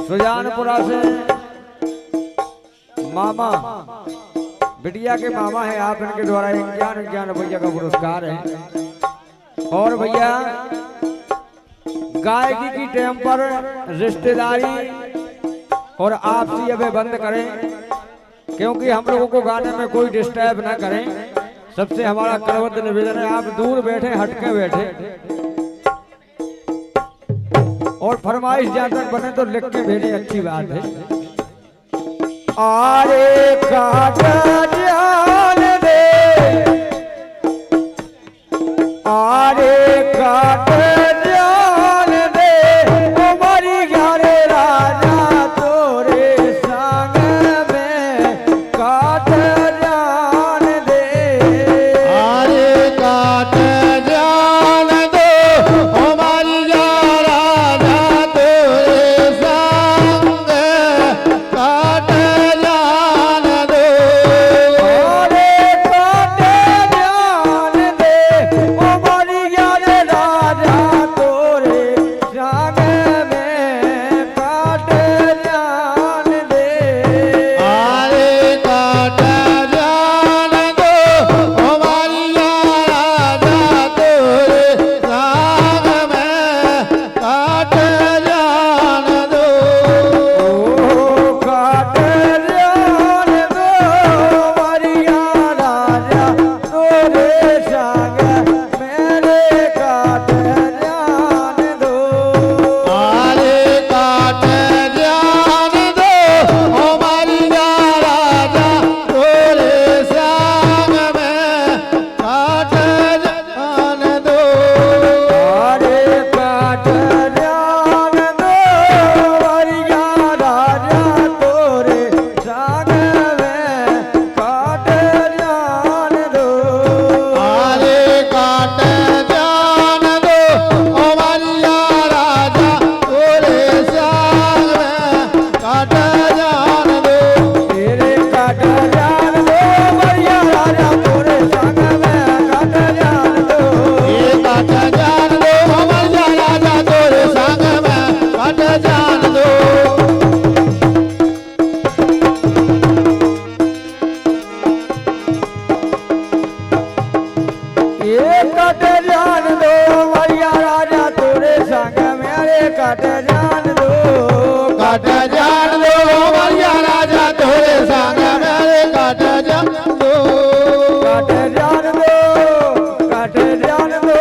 सुजानपुरा से मामा बिटिया के मामा है आप, इनके द्वारा 51 रुपया का पुरस्कार है। और भैया गायकी की टाइम पर रिश्तेदारी और आपसी अबे बंद करें, क्योंकि हम लोगों को गाने में कोई डिस्टर्ब ना करें। सबसे हमारा करवत निवेदन है, आप दूर बैठे हटके बैठे, और फरमाइश जहां तक बने तो लिख के भेजें, अच्छी बात है। आरे काट जान दे, आरे काट जान दे, उमरी गारे राजा तोरे संग में काट जान दे। आरे काट जान दो, हमारी राजा तोरे संग काट जान दो। आरे काट जान दे, उमरी गारे राजा तोरे संग में काट जान दे। आरे काट जान दो, हमारी राजा तोरे संग में काट जान दो। ओ काट जान दो, मरिया राजा तोरे संग मेरे काट जान दो। आरे काट जान दो, हमारी राजा तोरे संग में काट जान दो। आरे काट जान दो, मरिया राजा तोरे संग में काट जान दो। आरे काट जान दो, हमारी राजा तोरे संग में काट जान दो। तेरे काट जान दो, मरिया राजा तोरे संग में काट जान दो। ये काट जान दो, हमारी राजा तोरे संग में काट जान दो। ये काट जान दो, मरिया राजा तोरे संग मेरे काट जान दो। काट जान दो, हमारी राजा तोरे संग मेरे काट जान दो। काट जान दो, काट जान दो,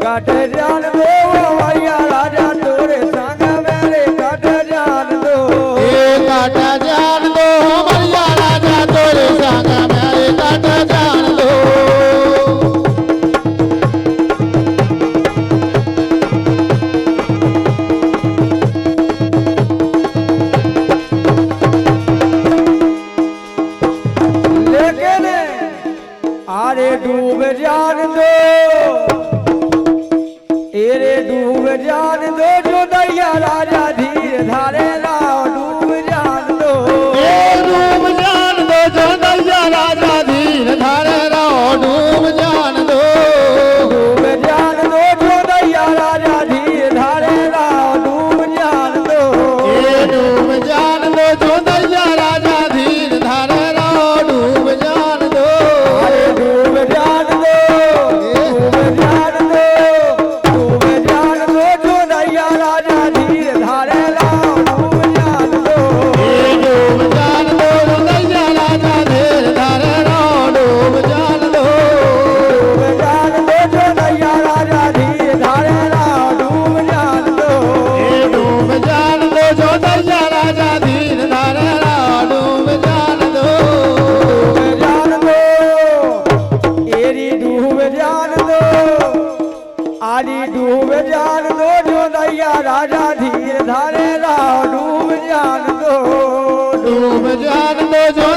काट जान दो, मरिया राजा तोरे संग मेरे काट जान दो। ये काट जान दो, हमारी राजा तोरे संग मेरे काट जान दो। लेकिन आरे डूब जान दो, एरे डूब जान दो, जो दैया राजा धीर धारे लाओ डूब जान दो। ये डूब जान दो, जो दैया राजा धीर धारे रहो डूब जान दो। डूब जान दो, जो दैया राजा धीर धारे लाओ डूब जान दो। ये डूब जान दो, जो दैया राजा धीर धारे रहो डूब जान दो। अरे डूब जान दो, डूब जान दो, डूब जान दो, जो दैया राजा धीर धारे लाओ डूब जान दो। ये डूब जान दो, जो दैया राजा धीर धारे रहो डूब जान दो। डूब जान दो, जो दैया राजा धीर धारे लाओ डूब जान दो। ये डूब जान दो, जो दैया राजा धीर धारे रहो डूब जान दो। डूब जान दो, एरी डूब जान दो, आरी डूब जान दो, जो दैया राजा धीर धारे लाओ डूब जान दो। डूब जान दो, जो